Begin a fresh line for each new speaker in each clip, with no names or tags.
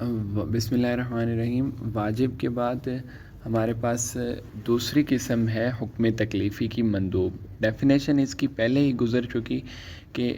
بسم اللہ الرحمن الرحیم۔ واجب کے بعد ہمارے پاس دوسری قسم ہے حکم تکلیفی کی مندوب۔ ڈیفینیشن اس کی پہلے ہی گزر چکی کہ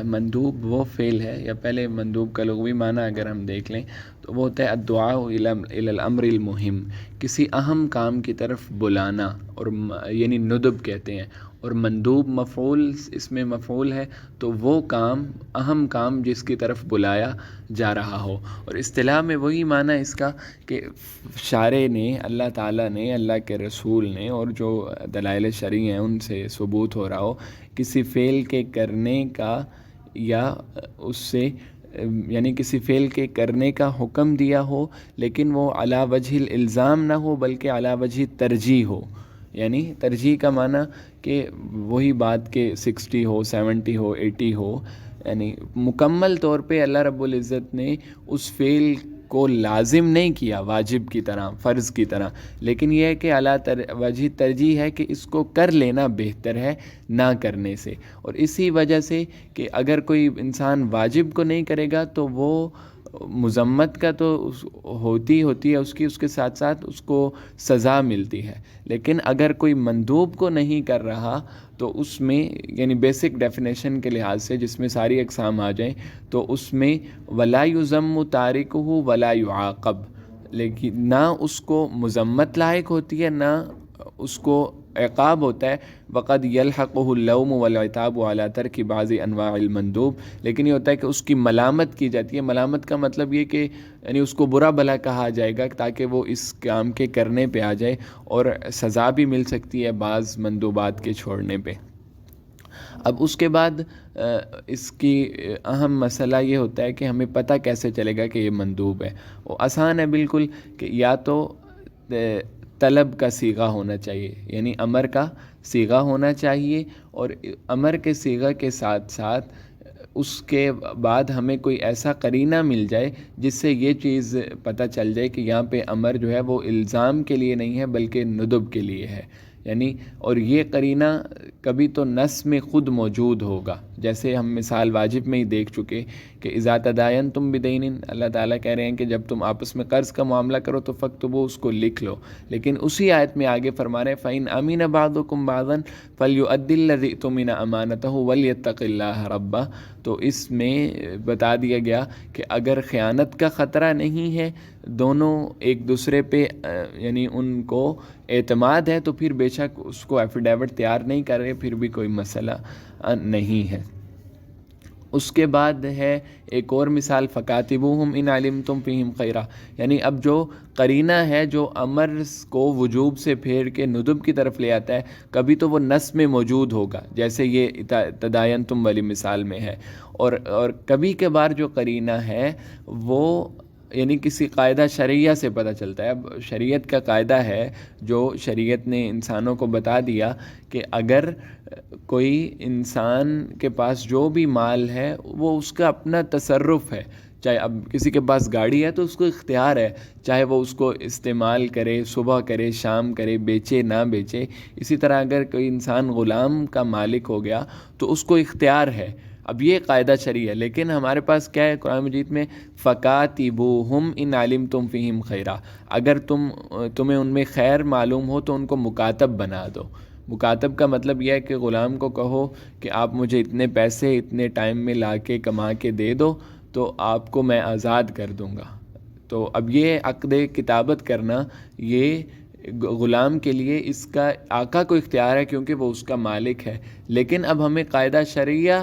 مندوب وہ فعل ہے، یا پہلے مندوب کا لغوی معنی اگر ہم دیکھ لیں تو وہ ہوتا ہے الدعاء الی الامر المہم، کسی اہم کام کی طرف بلانا، اور یعنی ندب کہتے ہیں۔ اور مندوب مفعول، اس میں مفعول ہے، تو وہ کام، اہم کام جس کی طرف بلایا جا رہا ہو۔ اور اصطلاح میں وہی معنی اس کا کہ شارع نے، اللہ تعالیٰ نے، اللہ کے رسول نے، اور جو دلائل شرعی ہیں ان سے ثبوت ہو رہا ہو کسی فعل کے کرنے کا، یا اس سے یعنی کسی فعل کے کرنے کا حکم دیا ہو، لیکن وہ علی وجہ الالزام نہ ہو بلکہ علی وجہ ترجیح ہو۔ یعنی ترجیح کا معنی کہ وہی بات کہ 60 ہو، 70 ہو، 80 ہو، یعنی مکمل طور پہ اللہ رب العزت نے اس فعل کو لازم نہیں کیا واجب کی طرح، فرض کی طرح، لیکن یہ ہے کہ وجہ ترجیح ہے کہ اس کو کر لینا بہتر ہے نہ کرنے سے۔ اور اسی وجہ سے کہ اگر کوئی انسان واجب کو نہیں کرے گا تو وہ مذمت کا تو ہوتی ہے اس کے ساتھ ساتھ اس کو سزا ملتی ہے، لیکن اگر کوئی مندوب کو نہیں کر رہا تو اس میں، یعنی بیسک ڈیفینیشن کے لحاظ سے جس میں ساری اقسام آ جائیں، تو اس میں ولا یذم تارکہ ولا یعاقب، لیکن نہ اس کو مذمت لاحق ہوتی ہے نہ اس کو عقاب ہوتا ہے۔ وقد یلحقہ اللوم والعتاب علی ترک بعض انواع المندوب، لیکن یہ ہوتا ہے کہ اس کی ملامت کی جاتی ہے۔ ملامت کا مطلب یہ کہ یعنی اس کو برا بھلا کہا جائے گا تاکہ وہ اس کام کے کرنے پہ آ جائے، اور سزا بھی مل سکتی ہے بعض مندوبات کے چھوڑنے پہ۔ اب اس کے بعد اس کی اہم مسئلہ یہ ہوتا ہے کہ ہمیں پتہ کیسے چلے گا کہ یہ مندوب ہے۔ وہ آسان ہے بالکل، کہ یا تو طلب کا صیغہ ہونا چاہیے، یعنی امر کا صیغہ ہونا چاہیے، اور امر کے صیغہ کے ساتھ ساتھ اس کے بعد ہمیں کوئی ایسا قرینہ مل جائے جس سے یہ چیز پتہ چل جائے کہ یہاں پہ امر جو ہے وہ الزام کے لیے نہیں ہے بلکہ ندب کے لیے ہے۔ یعنی اور یہ قرینہ کبھی تو نص میں خود موجود ہوگا، جیسے ہم مثال واجب میں ہی دیکھ چکے کہ اذا تداینتم بدین، اللہ تعالیٰ کہہ رہے ہیں کہ جب تم آپس میں قرض کا معاملہ کرو تو فاکتبوا، اس کو لکھ لو، لیکن اسی آیت میں آگے فرما رہے ہیں فَإِنْ أَمِنَ بَعْضُكُمْ بَعْضًا فَلْيُؤَدِّ الَّذِي اؤْتُمِنَ أَمَانَتَهُ وَلْيَتَّقِ اللَّهَ رَبَّهُ۔ تو اس میں بتا دیا گیا کہ اگر خیانت کا خطرہ نہیں ہے، دونوں ایک دوسرے پہ یعنی ان کو اعتماد ہے، تو پھر بے شک اس کو ایفیڈیوٹ تیار نہیں کر رہے، پھر بھی کوئی مسئلہ نہیں ہے۔ اس کے بعد ہے ایک اور مثال فَكَاتِبُوهُمْ إِنْ عَلِمْتُمْ فِيهِمْ خَيْرًا، یعنی اب جو قرینہ ہے جو امر کو وجوب سے پھیر کے ندب کی طرف لے آتا ہے، کبھی تو وہ نص میں موجود ہوگا جیسے یہ تداینتم والی مثال میں ہے، اور کبھی کبھار جو قرینہ ہے وہ یعنی کسی قاعدہ شرعیہ سے پتہ چلتا ہے۔ اب شریعت کا قاعدہ ہے جو شریعت نے انسانوں کو بتا دیا کہ اگر کوئی انسان کے پاس جو بھی مال ہے وہ اس کا اپنا تصرف ہے، چاہے اب کسی کے پاس گاڑی ہے تو اس کو اختیار ہے، چاہے وہ اس کو استعمال کرے، صبح کرے، شام کرے، بیچے نہ بیچے۔ اسی طرح اگر کوئی انسان غلام کا مالک ہو گیا تو اس کو اختیار ہے۔ اب یہ قاعدہ شرعی ہے، لیکن ہمارے پاس کیا ہے قرآن مجید میں فَكَاتِبُوهُمْ إِنْ عَلِمْتُمْ فِيهِمْ خَيْرًا، اگر تمہیں ان میں خیر معلوم ہو تو ان کو مکاتب بنا دو۔ مکاتب کا مطلب یہ ہے کہ غلام کو کہو کہ آپ مجھے اتنے پیسے اتنے ٹائم میں لا کے کما کے دے دو تو آپ کو میں آزاد کر دوں گا۔ تو اب یہ عقد کتابت کرنا، یہ غلام کے لیے اس کا آقا کو اختیار ہے کیونکہ وہ اس کا مالک ہے، لیکن اب ہمیں قاعدہ شرعیہ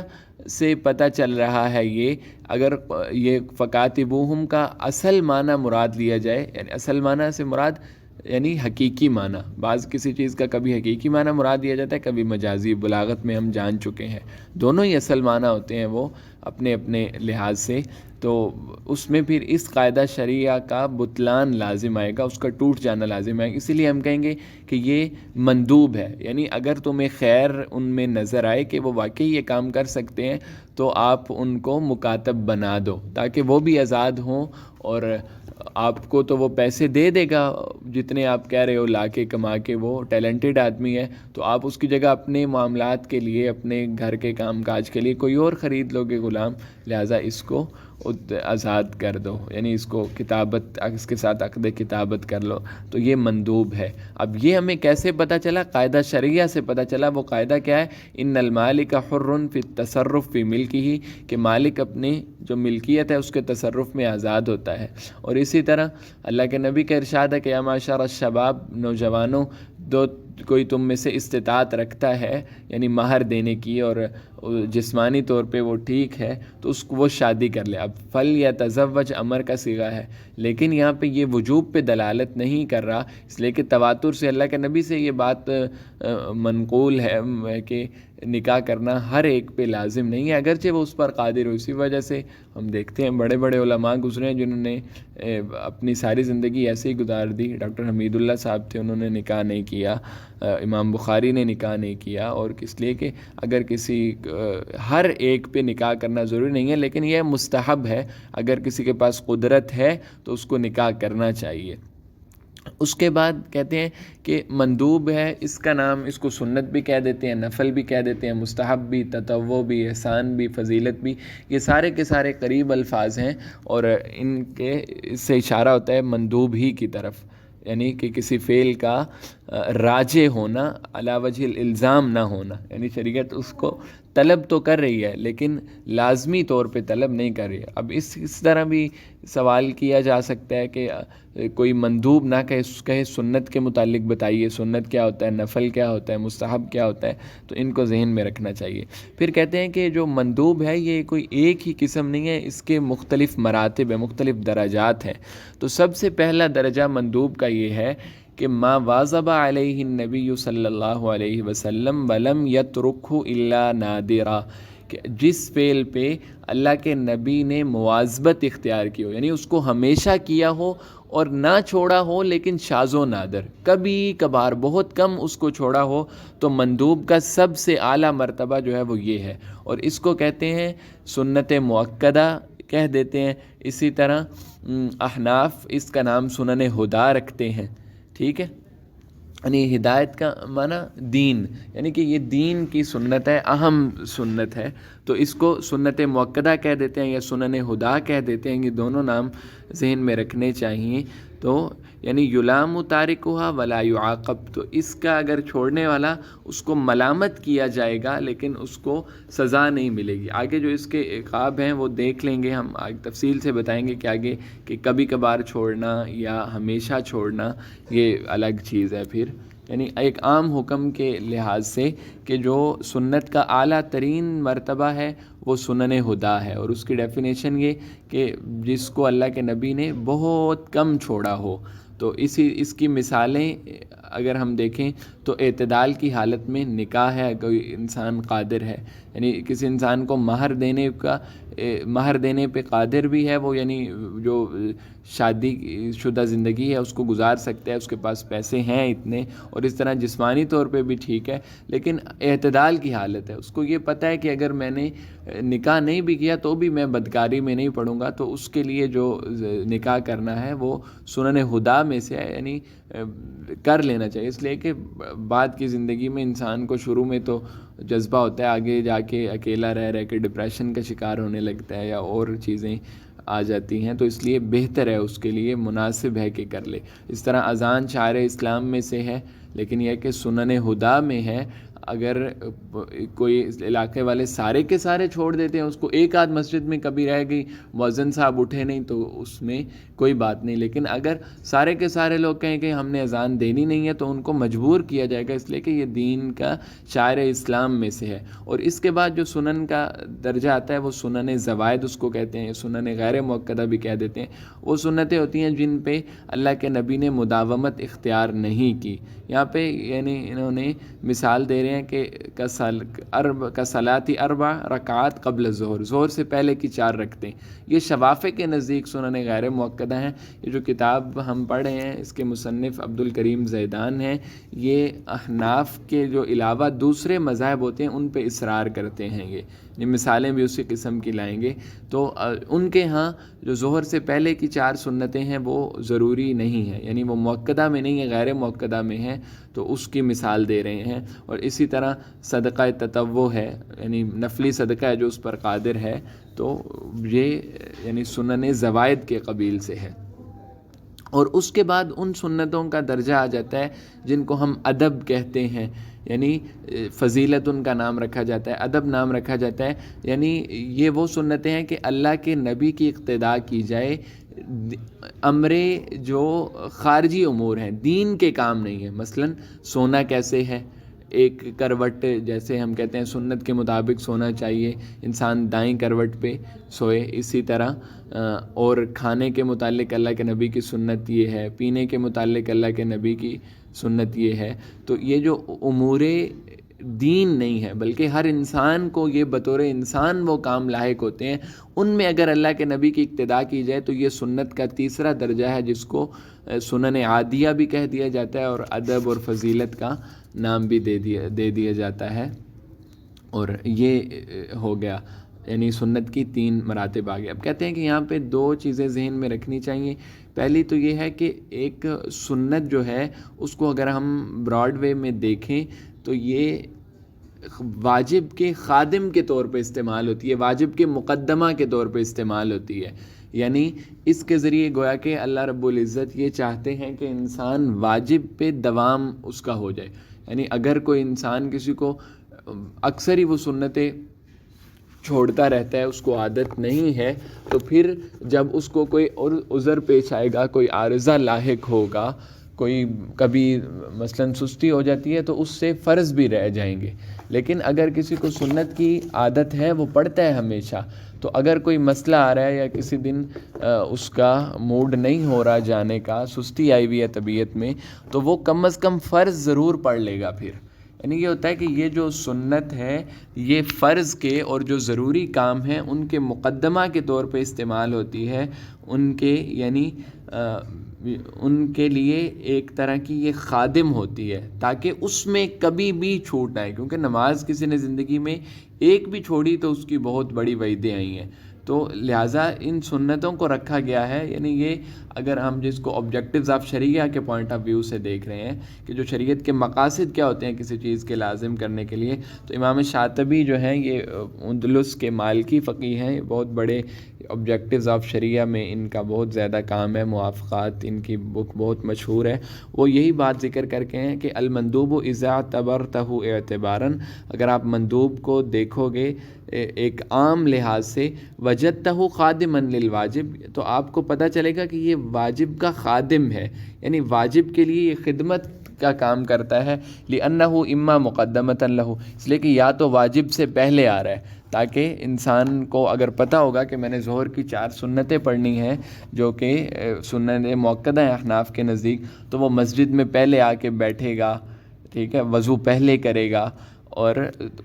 سے پتہ چل رہا ہے یہ اگر یہ فَكَاتِبُوهُمْ کا اصل معنی مراد لیا جائے، یعنی اصل معنی سے مراد یعنی حقیقی معنی، بعض کسی چیز کا کبھی حقیقی معنی مراد دیا جاتا ہے، کبھی مجازی، بلاغت میں ہم جان چکے ہیں دونوں ہی اصل معنی ہوتے ہیں وہ اپنے اپنے لحاظ سے۔ تو اس میں پھر اس قاعدہ شرعیہ کا بطلان لازم آئے گا، اس کا ٹوٹ جانا لازم آئے گا، اسی لیے ہم کہیں گے کہ یہ مندوب ہے۔ یعنی اگر تمہیں خیر ان میں نظر آئے کہ وہ واقعی یہ کام کر سکتے ہیں تو آپ ان کو مکاتب بنا دو تاکہ وہ بھی آزاد ہوں، اور آپ کو تو وہ پیسے دے دے گا جتنے آپ کہہ رہے ہو لا کے کما کے، وہ ٹیلنٹڈ آدمی ہے، تو آپ اس کی جگہ اپنے معاملات کے لیے، اپنے گھر کے کام کاج کے لیے کوئی اور خرید لو گے غلام، لہٰذا اس کو آزاد کر دو، یعنی اس کو کتابت، اس کے ساتھ عقد کتابت کر لو، تو یہ مندوب ہے۔ اب یہ ہمیں کیسے پتہ چلا؟ قاعدہ شرعیہ سے پتہ چلا۔ وہ قاعدہ کیا ہے؟ ان المالک حر فی التصرف فی ملکہ، کہ مالک اپنی جو ملکیت ہے اس کے تصرف میں آزاد ہوتا ہے۔ اور اسی طرح اللہ کے نبی کا ارشاد ہے کہ یا معشر الشباب، نوجوانوں، کوئی تم میں سے استطاعت رکھتا ہے یعنی مہر دینے کی اور جسمانی طور پہ وہ ٹھیک ہے تو اس کو وہ شادی کر لے۔ اب فل یا تزوج امر کا صیغہ ہے، لیکن یہاں پہ یہ وجوب پہ دلالت نہیں کر رہا، اس لیے کہ تواتر سے اللہ کے نبی سے یہ بات منقول ہے کہ نکاح کرنا ہر ایک پہ لازم نہیں ہے، اگرچہ وہ اس پر قادر ہو۔ اسی وجہ سے ہم دیکھتے ہیں بڑے بڑے علماء گزرے ہیں جنہوں نے اپنی ساری زندگی ایسے ہی گزار دی۔ ڈاکٹر حمید اللہ صاحب تھے، انہوں نے نکاح نہیں کیا، امام بخاری نے نکاح نہیں کیا، اور اس لیے کہ اگر کسی ہر ایک پہ نکاح کرنا ضروری نہیں ہے، لیکن یہ مستحب ہے، اگر کسی کے پاس قدرت ہے تو اس کو نکاح کرنا چاہیے۔ اس کے بعد کہتے ہیں کہ مندوب ہے، اس کا نام، اس کو سنت بھی کہہ دیتے ہیں، نفل بھی کہہ دیتے ہیں، مستحب بھی، تطوع بھی، احسان بھی، فضیلت بھی، یہ سارے کے سارے قریب الفاظ ہیں، اور ان کے اس سے اشارہ ہوتا ہے مندوب ہی کی طرف، یعنی کہ کسی فعل کا راجع ہونا، علی وجہ الالزام نہ ہونا، یعنی شریعت اس کو طلب تو کر رہی ہے لیکن لازمی طور پہ طلب نہیں کر رہی ہے۔ اب اس طرح بھی سوال کیا جا سکتا ہے کہ کوئی مندوب نہ کہے سنت کے متعلق بتائیے، سنت کیا ہوتا ہے، نفل کیا ہوتا ہے، مستحب کیا ہوتا ہے، تو ان کو ذہن میں رکھنا چاہیے۔ پھر کہتے ہیں کہ جو مندوب ہے یہ کوئی ایک ہی قسم نہیں ہے، اس کے مختلف مراتب ہیں، مختلف درجات ہیں۔ تو سب سے پہلا درجہ مندوب کا یہ ہے کہ ما واظب علیہ النبی صلی اللہ علیہ وسلم ولم یترکہ الا نادرا، کہ جس فعل پہ اللہ کے نبی نے مواظبت اختیار کی ہو، یعنی اس کو ہمیشہ کیا ہو اور نہ چھوڑا ہو، لیکن شاذ و نادر، کبھی کبھار بہت کم اس کو چھوڑا ہو، تو مندوب کا سب سے اعلیٰ مرتبہ جو ہے وہ یہ ہے، اور اس کو کہتے ہیں سنت مؤکدہ کہہ دیتے ہیں۔ اسی طرح احناف اس کا نام سنن ہدا رکھتے ہیں، ٹھیک ہے، یعنی ہدایت کا معنی دین، یعنی کہ یہ دین کی سنت ہے، اہم سنت ہے، تو اس کو سنت مؤکدہ کہہ دیتے ہیں یا سنن ہدا کہہ دیتے ہیں۔ یہ دونوں نام ذہن میں رکھنے چاہیے۔ تو یعنی یلام تارکھا ولا یعاقب، تو اس کا اگر چھوڑنے والا، اس کو ملامت کیا جائے گا لیکن اس کو سزا نہیں ملے گی۔ آگے جو اس کے عقاب ہیں وہ دیکھ لیں گے، ہم آگے تفصیل سے بتائیں گے کہ آگے کہ کبھی کبھار چھوڑنا یا ہمیشہ چھوڑنا یہ الگ چیز ہے۔ پھر یعنی ایک عام حکم کے لحاظ سے کہ جو سنت کا اعلیٰ ترین مرتبہ ہے وہ سنن ہدا ہے، اور اس کی ڈیفینیشن یہ کہ جس کو اللہ کے نبی نے بہت کم چھوڑا ہو۔ تو اس کی مثالیں اگر ہم دیکھیں تو اعتدال کی حالت میں نکاح ہے، کوئی انسان قادر ہے، یعنی کسی انسان کو مہر دینے پہ قادر بھی ہے وہ، یعنی جو شادی شدہ زندگی ہے اس کو گزار سکتا ہے، اس کے پاس پیسے ہیں اتنے، اور اس طرح جسمانی طور پہ بھی ٹھیک ہے، لیکن اعتدال کی حالت ہے، اس کو یہ پتہ ہے کہ اگر میں نے نکاح نہیں بھی کیا تو بھی میں بدکاری میں نہیں پڑوں گا، تو اس کے لیے جو نکاح کرنا ہے وہ سنن ہدا میں سے ہے، یعنی کر لینا چاہیے، اس لیے کہ بعد کی زندگی میں انسان کو شروع میں تو جذبہ ہوتا ہے، آگے جا کے اکیلا رہ کے ڈپریشن کا شکار ہونے لگتا ہے یا اور چیزیں آ جاتی ہیں، تو اس لیے بہتر ہے، اس کے لیے مناسب ہے کہ کر لے۔ اس طرح اذان شعائر اسلام میں سے ہے، لیکن یہ کہ سنن ہدا میں ہے۔ اگر کوئی علاقے والے سارے کے سارے چھوڑ دیتے ہیں اس کو، ایک آدھ مسجد میں کبھی رہ گئی، مؤذن صاحب اٹھے نہیں، تو اس میں کوئی بات نہیں، لیکن اگر سارے کے سارے لوگ کہیں کہ ہم نے اذان دینی نہیں ہے تو ان کو مجبور کیا جائے گا، اس لیے کہ یہ دین کا شاعر اسلام میں سے ہے۔ اور اس کے بعد جو سنن کا درجہ آتا ہے وہ سنن زوائد اس کو کہتے ہیں، سنن غیر مؤکدہ بھی کہہ دیتے ہیں، وہ سنتیں ہوتی ہیں جن پہ اللہ کے نبی نے مداومت اختیار نہیں کی۔ یہاں پہ یعنی انہوں نے مثال دے رہے ہیں کہ کصلاۃ اربع رکعات قبل ظہر، ظہر سے پہلے کی 4 رکعتیں، یہ شوافع کے نزدیک سنن غیر مؤکدہ ہیں۔ یہ جو کتاب ہم پڑھ رہے ہیں اس کے مصنف عبد الکریم زیدان ہیں، یہ احناف کے جو علاوہ دوسرے مذاہب ہوتے ہیں ان پہ اصرار کرتے ہیں، یہ مثالیں بھی اسی قسم کی لائیں گے۔ تو ان کے ہاں جو ظہر سے پہلے کی 4 سنتیں ہیں وہ ضروری نہیں ہیں، یعنی وہ مؤکدہ میں نہیں ہے، غیر مؤکدہ میں ہیں، تو اس کی مثال دے رہے ہیں۔ اور اسی طرح صدقہ تطوع ہے، یعنی نفلی صدقہ ہے جو اس پر قادر ہے، تو یہ یعنی سنن زوائد کے قبیل سے ہے. اور اس کے بعد ان سنتوں کا درجہ آ جاتا ہے جن کو ہم ادب کہتے ہیں، یعنی فضیلت ان کا نام رکھا جاتا ہے، ادب نام رکھا جاتا ہے. یعنی یہ وہ سنتیں ہیں کہ اللہ کے نبی کی اقتداء کی جائے، امر جو خارجی امور ہیں، دین کے کام نہیں ہیں. مثلا سونا کیسے ہے، ایک کروٹ جیسے ہم کہتے ہیں سنت کے مطابق سونا چاہیے، انسان دائیں کروٹ پہ سوئے. اسی طرح اور کھانے کے متعلق اللہ کے نبی کی سنت یہ ہے، پینے کے متعلق اللہ کے نبی کی سنت یہ ہے. تو یہ جو امور دین نہیں ہے بلکہ ہر انسان کو یہ بطور انسان وہ کام لاحق ہوتے ہیں، ان میں اگر اللہ کے نبی کی اقتداء کی جائے تو یہ سنت کا تیسرا درجہ ہے، جس کو سنن عادیہ بھی کہہ دیا جاتا ہے اور ادب اور فضیلت کا نام بھی دے دیا جاتا ہے. اور یہ ہو گیا یعنی سنت کی 3 مراتب آ گئے. اب کہتے ہیں کہ یہاں پہ 2 چیزیں ذہن میں رکھنی چاہیے. پہلی تو یہ ہے کہ ایک سنت جو ہے اس کو اگر ہم براڈ وے میں دیکھیں تو یہ واجب کے خادم کے طور پہ استعمال ہوتی ہے، واجب کے مقدمہ کے طور پہ استعمال ہوتی ہے. یعنی اس کے ذریعے گویا کہ اللہ رب العزت یہ چاہتے ہیں کہ انسان واجب پہ دوام اس کا ہو جائے. یعنی اگر کوئی انسان کسی کو اکثر ہی وہ سنتیں چھوڑتا رہتا ہے، اس کو عادت نہیں ہے، تو پھر جب اس کو کوئی اور عذر پیش آئے گا، کوئی عارضہ لاحق ہوگا، کوئی کبھی مثلا سستی ہو جاتی ہے تو اس سے فرض بھی رہ جائیں گے. لیکن اگر کسی کو سنت کی عادت ہے، وہ پڑھتا ہے ہمیشہ، تو اگر کوئی مسئلہ آ رہا ہے یا کسی دن اس کا موڈ نہیں ہو رہا جانے کا، سستی آئی ہوئی ہے طبیعت میں، تو وہ کم از کم فرض ضرور پڑھ لے گا. پھر یعنی یہ ہوتا ہے کہ یہ جو سنت ہے یہ فرض کے اور جو ضروری کام ہیں ان کے مقدمہ کے طور پہ استعمال ہوتی ہے. ان کے یعنی ان کے لیے ایک طرح کی یہ خادم ہوتی ہے تاکہ اس میں کبھی بھی چھوٹ نہ آئے، کیونکہ نماز کسی نے زندگی میں ایک بھی چھوڑی تو اس کی بہت بڑی وعیدیں آئی ہیں. تو لہٰذا ان سنتوں کو رکھا گیا ہے. یعنی یہ اگر ہم جس کو آبجیکٹیوز آف شریعہ کے پوائنٹ آف ویو سے دیکھ رہے ہیں کہ جو شریعت کے مقاصد کیا ہوتے ہیں کسی چیز کے لازم کرنے کے لیے، تو امام شاطبی جو ہیں یہ اندلس کے مالکی فقیہ ہیں، یہ بہت بڑے آبجیکٹیوز آف شریعہ میں ان کا بہت زیادہ کام ہے، موافقات ان کی بک بہت مشہور ہے. وہ یہی بات ذکر کر کے ہیں کہ المندوب اذا اعتبرتہ اعتباراً، اگر آپ مندوب کو دیکھو گے ایک عام لحاظ سے، وجدتہ خادما للواجب، تو آپ کو پتہ چلے گا کہ یہ واجب کا خادم ہے، یعنی واجب کے لیے یہ خدمت کا کام کرتا ہے. لأنه اما مقدمۃ له، اس لیے کہ یا تو واجب سے پہلے آ رہا ہے، تاکہ انسان کو اگر پتہ ہوگا کہ میں نے ظہر کی 4 سنتیں پڑھنی ہیں جو کہ سنت مؤکدہ ہیں احناف کے نزدیک، تو وہ مسجد میں پہلے آ کے بیٹھے گا، ٹھیک ہے، وضو پہلے کرے گا، اور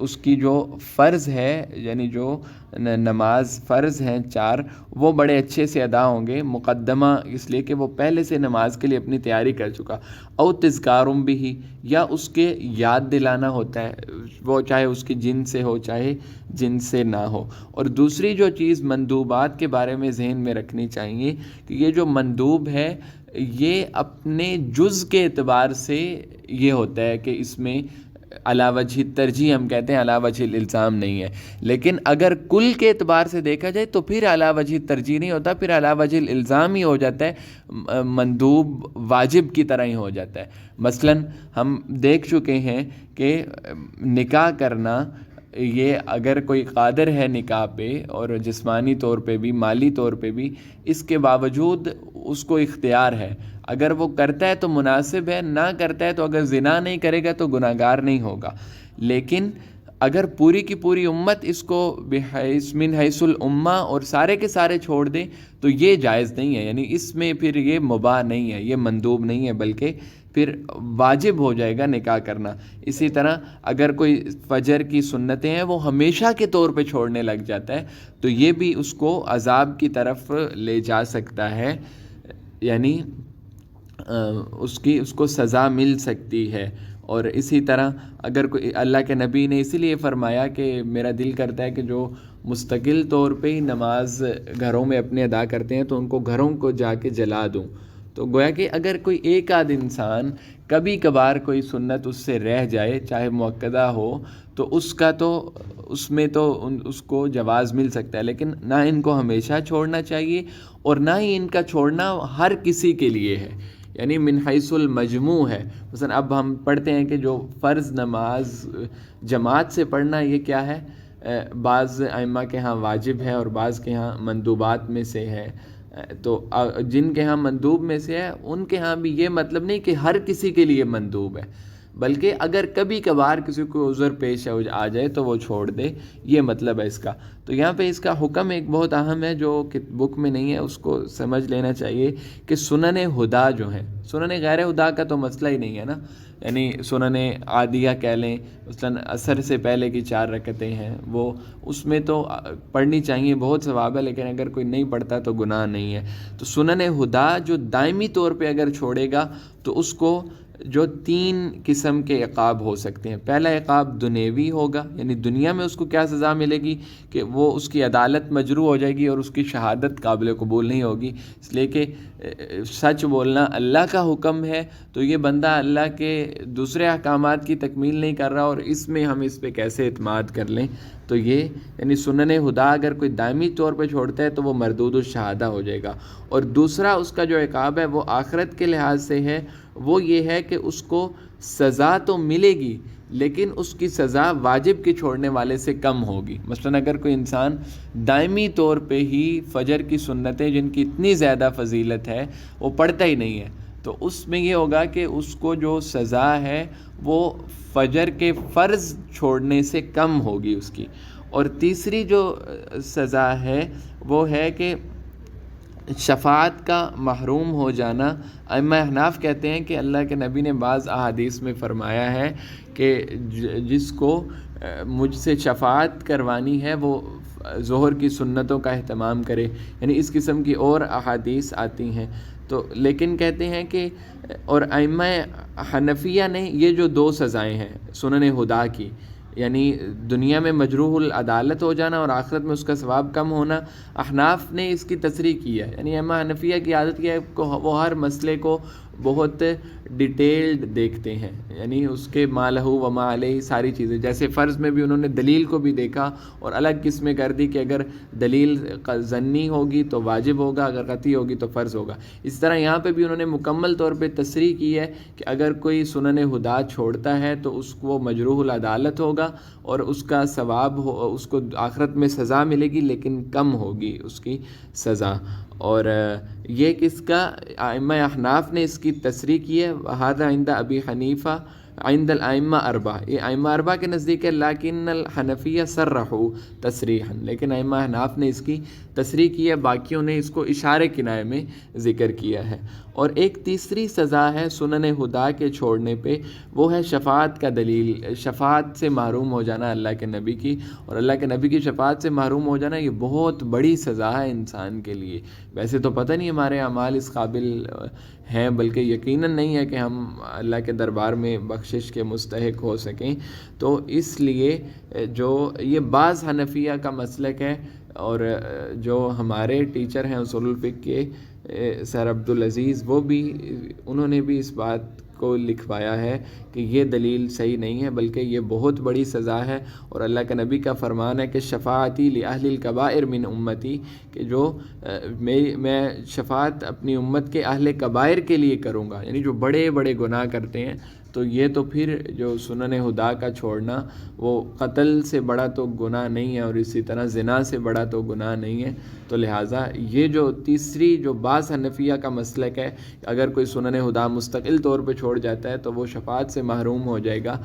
اس کی جو فرض ہے یعنی جو نماز فرض ہیں 4 وہ بڑے اچھے سے ادا ہوں گے، مقدمہ اس لیے کہ وہ پہلے سے نماز کے لیے اپنی تیاری کر چکا. او تذکارم بھی، یا اس کے یاد دلانا ہوتا ہے، وہ چاہے اس کی جن سے ہو چاہے جن سے نہ ہو. اور دوسری جو چیز مندوبات کے بارے میں ذہن میں رکھنی چاہیے کہ یہ جو مندوب ہے یہ اپنے جز کے اعتبار سے یہ ہوتا ہے کہ اس میں علی وجہ ترجیح ہم کہتے ہیں، علی وجہ الالزام نہیں ہے. لیکن اگر کل کے اعتبار سے دیکھا جائے تو پھر علی وجہ ترجیح نہیں ہوتا، پھر علی وجہ الالزام ہی ہو جاتا ہے، مندوب واجب کی طرح ہی ہو جاتا ہے. مثلا ہم دیکھ چکے ہیں کہ نکاح کرنا، یہ اگر کوئی قادر ہے نکاح پہ اور جسمانی طور پہ بھی مالی طور پہ بھی، اس کے باوجود اس کو اختیار ہے، اگر وہ کرتا ہے تو مناسب ہے، نہ کرتا ہے تو اگر زنا نہیں کرے گا تو گناہگار نہیں ہوگا. لیکن اگر پوری کی پوری امت اس کو من حیث الامہ اور سارے کے سارے چھوڑ دیں تو یہ جائز نہیں ہے، یعنی اس میں پھر یہ مباح نہیں ہے، یہ مندوب نہیں ہے، بلکہ پھر واجب ہو جائے گا نکاح کرنا. اسی طرح اگر کوئی فجر کی سنتیں ہیں وہ ہمیشہ کے طور پہ چھوڑنے لگ جاتا ہے تو یہ بھی اس کو عذاب کی طرف لے جا سکتا ہے، یعنی اس کو سزا مل سکتی ہے. اور اسی طرح اگر کوئی، اللہ کے نبی نے اسی لیے فرمایا کہ میرا دل کرتا ہے کہ جو مستقل طور پہ ہی نماز گھروں میں اپنے ادا کرتے ہیں تو ان کو گھروں کو جا کے جلا دوں. تو گویا کہ اگر کوئی ایک آدھ انسان کبھی کبھار کوئی سنت اس سے رہ جائے چاہے مؤکدہ ہو تو اس میں تو اس کو جواز مل سکتا ہے، لیکن نہ ان کو ہمیشہ چھوڑنا چاہیے اور نہ ہی ان کا چھوڑنا ہر کسی کے لیے ہے، یعنی من حیث المجموع ہے۔ مثلا اب ہم پڑھتے ہیں کہ جو فرض نماز جماعت سے پڑھنا یہ کیا ہے، بعض ائمہ کے ہاں واجب ہے اور بعض کے ہاں مندوبات میں سے ہے، تو جن کے ہاں مندوب میں سے ہے ان کے ہاں بھی یہ مطلب نہیں کہ ہر کسی کے لیے مندوب ہے، بلکہ اگر کبھی کبھار کسی کو عذر پیش آ جائے تو وہ چھوڑ دے، یہ مطلب ہے اس کا۔ تو یہاں پہ اس کا حکم ایک بہت اہم ہے جو کہ بک میں نہیں ہے، اس کو سمجھ لینا چاہیے کہ سنن ہدا جو ہیں، سنن غیر ہدا کا تو مسئلہ ہی نہیں ہے نا، یعنی سنن عادیہ کہہ لیں، مثلاً عصر سے پہلے کی 4 رکعتیں ہیں، وہ اس میں تو پڑھنی چاہیے، بہت ثواب ہے، لیکن اگر کوئی نہیں پڑھتا تو گناہ نہیں ہے۔ تو سنن ہدا جو دائمی طور پہ اگر چھوڑے گا تو اس کو جو 3 قسم کے عقاب ہو سکتے ہیں۔ پہلا عقاب دنیوی ہوگا، یعنی دنیا میں اس کو کیا سزا ملے گی کہ وہ اس کی عدالت مجروح ہو جائے گی اور اس کی شہادت قابل قبول نہیں ہوگی، اس لیے کہ سچ بولنا اللہ کا حکم ہے، تو یہ بندہ اللہ کے دوسرے احکامات کی تکمیل نہیں کر رہا اور اس میں ہم اس پہ کیسے اعتماد کر لیں۔ تو یہ یعنی سنن ہدا اگر کوئی دائمی طور پہ چھوڑتا ہے تو وہ مردود الشہادہ ہو جائے گا۔ اور دوسرا اس کا جو عقاب ہے وہ آخرت کے لحاظ سے ہے، وہ یہ ہے کہ اس کو سزا تو ملے گی لیکن اس کی سزا واجب کے چھوڑنے والے سے کم ہوگی۔ مثلا اگر کوئی انسان دائمی طور پہ ہی فجر کی سنتیں جن کی اتنی زیادہ فضیلت ہے وہ پڑھتا ہی نہیں ہے، تو اس میں یہ ہوگا کہ اس کو جو سزا ہے وہ فجر کے فرض چھوڑنے سے کم ہوگی اس کی۔ اور تیسری جو سزا ہے وہ ہے کہ شفاعت کا محروم ہو جانا۔ ائمہ احناف کہتے ہیں کہ اللہ کے نبی نے بعض احادیث میں فرمایا ہے کہ جس کو مجھ سے شفاعت کروانی ہے وہ ظہر کی سنتوں کا اہتمام کرے، یعنی اس قسم کی اور احادیث آتی ہیں۔ تو لیکن کہتے ہیں کہ اور ائمہ حنفیہ نے یہ جو 2 سزائیں ہیں سنن ہدا کی، یعنی دنیا میں مجروح العدالت ہو جانا اور آخرت میں اس کا ثواب کم ہونا، احناف نے اس کی تصریح کی ہے۔ یعنی ائمہ حنفیہ کی عادت یہ ہے کہ وہ ہر مسئلے کو بہت ڈیٹیلڈ دیکھتے ہیں، یعنی اس کے ما لہ و ما علیہ ساری چیزیں، جیسے فرض میں بھی انہوں نے دلیل کو بھی دیکھا اور الگ قسمیں کر دی کہ اگر دلیل ظنی ہوگی تو واجب ہوگا، اگر قطعی ہوگی تو فرض ہوگا۔ اس طرح یہاں پہ بھی انہوں نے مکمل طور پہ تصریح کی ہے کہ اگر کوئی سنن ہدا چھوڑتا ہے تو اس کو مجروح العدالت ہوگا اور اس کا ثواب اس کو آخرت میں سزا ملے گی لیکن کم ہوگی اس کی سزا۔ اور یہ کس کا ائمہ احناف نے اس کی تصریح کی ہے، ھذا عند ابی حنیفہ عند الائمہ اربعہ، یہ ائمہ اربعہ کے نزدیک ہے، لیکن الحنفیہ صرحوا تصریحا، لیکن ائمہ احناف نے اس کی تصریح کی ہے، باقیوں نے اس کو اشارے کنائے میں ذکر کیا ہے۔ اور ایک تیسری سزا ہے سنن ہدا کے چھوڑنے پہ، وہ ہے شفاعت کا دلیل، شفاعت سے محروم ہو جانا اللہ کے نبی کی، اور اللہ کے نبی کی شفاعت سے محروم ہو جانا یہ بہت بڑی سزا ہے انسان کے لیے۔ ویسے تو پتہ نہیں ہمارے اعمال اس قابل ہیں، بلکہ یقیناً نہیں ہے کہ ہم اللہ کے دربار میں بخشش کے مستحق ہو سکیں، تو اس لیے جو یہ بعض حنفیہ کا مسلک ہے، اور جو ہمارے ٹیچر ہیں اصول الفقہ کے سر عبدالعزیز، وہ بھی انہوں نے بھی اس بات کو لکھوایا ہے کہ یہ دلیل صحیح نہیں ہے، بلکہ یہ بہت بڑی سزا ہے، اور اللہ کے نبی کا فرمان ہے کہ شفاعتی لأہل الکبائر من امتی، کہ جو میں شفاعت اپنی امت کے اہل کبائر کے لیے کروں گا، یعنی جو بڑے بڑے گناہ کرتے ہیں۔ تو یہ تو پھر جو سنن ہدا کا چھوڑنا وہ قتل سے بڑا تو گناہ نہیں ہے، اور اسی طرح زنا سے بڑا تو گناہ نہیں ہے، تو لہٰذا یہ جو تیسری جو بعض حنفیہ کا مسلک ہے، اگر کوئی سنن ہدا مستقل طور پہ چھوڑ جاتا ہے تو وہ شفاعت سے محروم ہو جائے گا،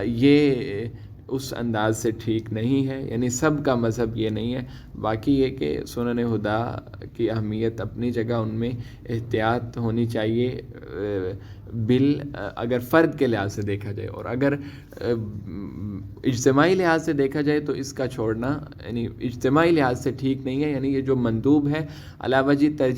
یہ اس انداز سے ٹھیک نہیں ہے، یعنی سب کا مذہب یہ نہیں ہے۔ باقی یہ کہ سنن ہدا کی اہمیت اپنی جگہ، ان میں احتیاط ہونی چاہیے اگر فرد کے لحاظ سے دیکھا جائے، اور اگر اجتماعی لحاظ سے دیکھا جائے تو اس کا چھوڑنا یعنی اجتماعی لحاظ سے ٹھیک نہیں ہے، یعنی یہ جو مندوب ہے علی وجہ ترجیح